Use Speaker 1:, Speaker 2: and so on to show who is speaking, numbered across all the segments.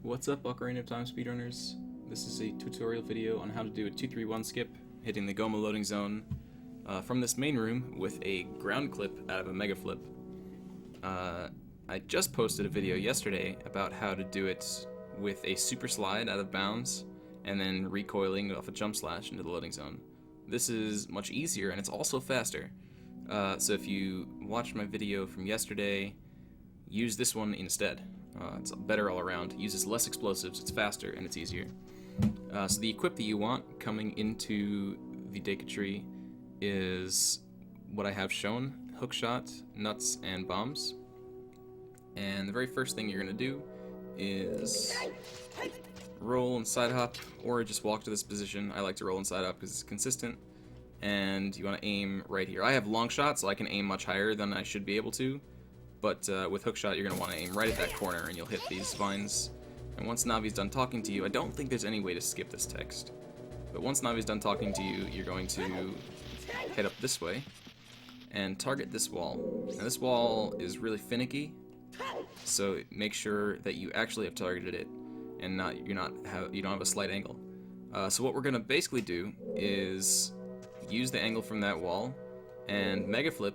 Speaker 1: What's up, Ocarina of Time speedrunners? This is a tutorial video on how to do a 2-3-1 skip, hitting the Goma loading zone from this main room with a ground clip out of a megaflip. I just posted a video yesterday about how to do it with a super slide out of bounds and then recoiling off a jump slash into the loading zone. This is much easier and it's also faster. So if you watched my video from yesterday, use this one instead. It's better all around, uses less explosives, it's faster, and it's easier. So the equip that you want coming into the Deka tree is what I have shown: hookshot, nuts, and bombs. And the very first thing you're going to do is roll and side hop, or just walk to this position. I like to roll and side hop because it's consistent. And you want to aim right here. I have long shot, so I can aim much higher than I should be able to. But with hookshot, you're going to want to aim right at that corner, and you'll hit these vines. And once Navi's done talking to you, I don't think there's any way to skip this text. But once Navi's done talking to you, you're going to head up this way and target this wall. Now this wall is really finicky, so make sure that you actually have targeted it and you don't have a slight angle. So what we're going to basically do is use the angle from that wall and megaflip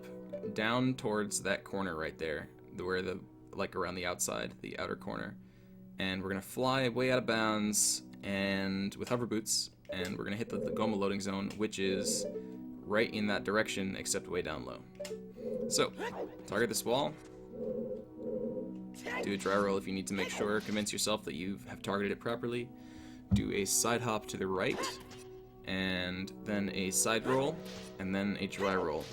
Speaker 1: down towards that corner right there, where around the outside, the outer corner. And we're gonna fly way out of bounds and with hover boots, and we're gonna hit the Goma loading zone, which is right in that direction except way down low. So target this wall, do a dry roll if you need to make sure, convince yourself that you have targeted it properly, do a side hop to the right, and then a side roll, and then a dry roll.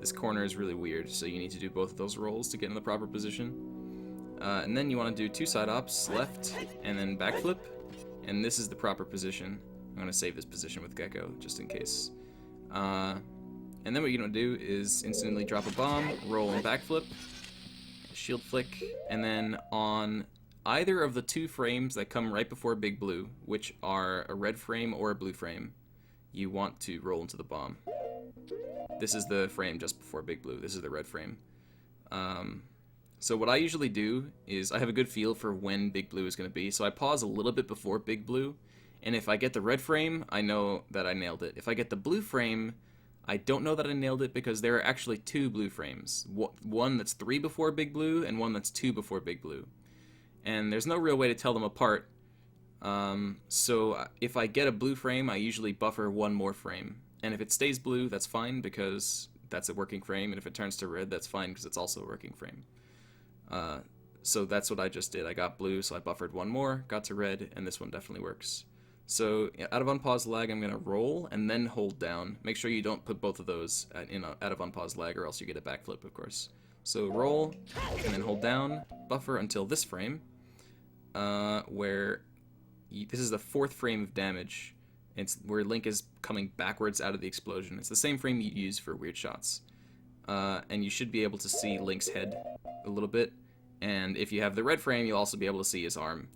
Speaker 1: This corner is really weird, so you need to do both of those rolls to get in the proper position. And then you want to do 2 side hops, left, and then backflip, and this is the proper position. I'm going to save this position with Gecko, just in case. And then what you're going to do is instantly drop a bomb, roll and backflip, shield flick, and then on either of the 2 frames that come right before Big Blue, which are a red frame or a blue frame, you want to roll into the bomb. This is the frame just before Big Blue. This is the red frame. So what I usually do is I have a good feel for when Big Blue is going to be, so I pause a little bit before Big Blue, and if I get the red frame, I know that I nailed it. If I get the blue frame, I don't know that I nailed it because there are actually 2 blue frames. One that's 3 before Big Blue and one that's 2 before Big Blue. And there's no real way to tell them apart. So if I get a blue frame, I usually buffer 1 more frame. And if it stays blue, that's fine because that's a working frame, and if it turns to red, that's fine because it's also a working frame. So that's what I just did. I got blue, so I buffered 1 more, got to red, and this one definitely works. So out of unpause lag, I'm going to roll and then hold down. Make sure you don't put both of those out of unpause lag, or else you get a backflip, of course. So roll, and then hold down, buffer until this frame, this is the 4th frame of damage. It's where Link is coming backwards out of the explosion. It's the same frame you use for weird shots. And you should be able to see Link's head a little bit. And if you have the red frame, you'll also be able to see his arm.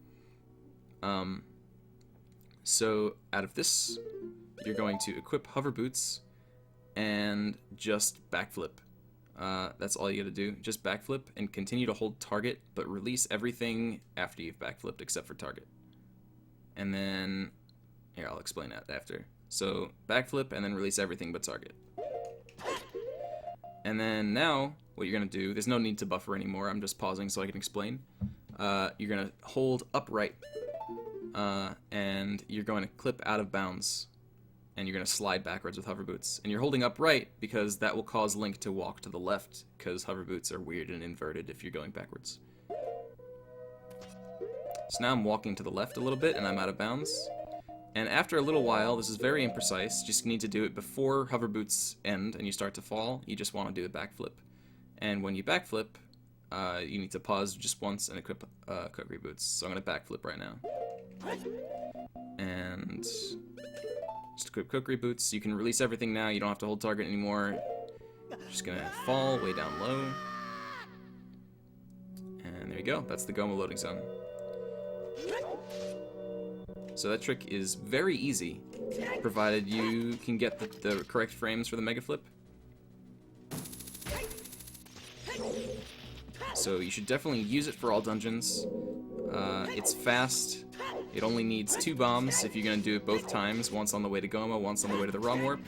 Speaker 1: So out of this, you're going to equip hover boots and just backflip. That's all you gotta do. Just backflip and continue to hold target, but release everything after you've backflipped except for target. And then here, I'll explain that after. So, backflip and then release everything but target. And then now, what you're going to do, there's no need to buffer anymore, I'm just pausing so I can explain. You're going to hold upright, and you're going to clip out of bounds, and you're going to slide backwards with hover boots. And you're holding upright because that will cause Link to walk to the left, because hover boots are weird and inverted if you're going backwards. So now I'm walking to the left a little bit, and I'm out of bounds. And after a little while, this is very imprecise, just need to do it before hover boots end and you start to fall. You just want to do a backflip. And when you backflip, you need to pause just once and equip cookery boots. So I'm going to backflip right now. And just equip cookery boots. You can release everything now, you don't have to hold target anymore. Just going to fall way down low. And there you go, that's the Goma loading zone. So that trick is very easy, provided you can get the correct frames for the megaflip. So you should definitely use it for all dungeons. It's fast. It only needs 2 bombs if you're going to do it both times, once on the way to Goma, once on the way to the ROM warp.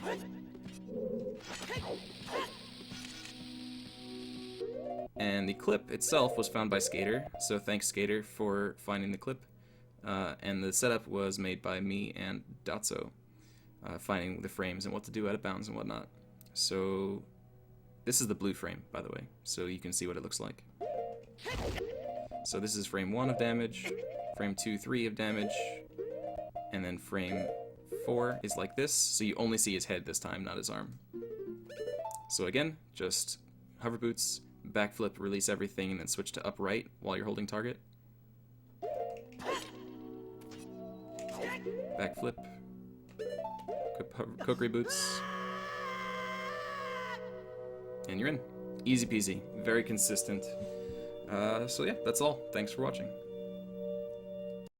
Speaker 1: And the clip itself was found by Skater, so thanks Skater for finding the clip. And the setup was made by me and Datso, finding the frames and what to do out of bounds and whatnot. So this is the blue frame, by the way, so you can see what it looks like. So this is frame 1 of damage, frame 2, 3 of damage, and then frame 4 is like this, so you only see his head this time, not his arm. So again, just hover boots, backflip, release everything, and then switch to upright while you're holding target. Backflip, kukri boots, and you're in. Easy peasy, very consistent. So yeah, that's all. Thanks for watching.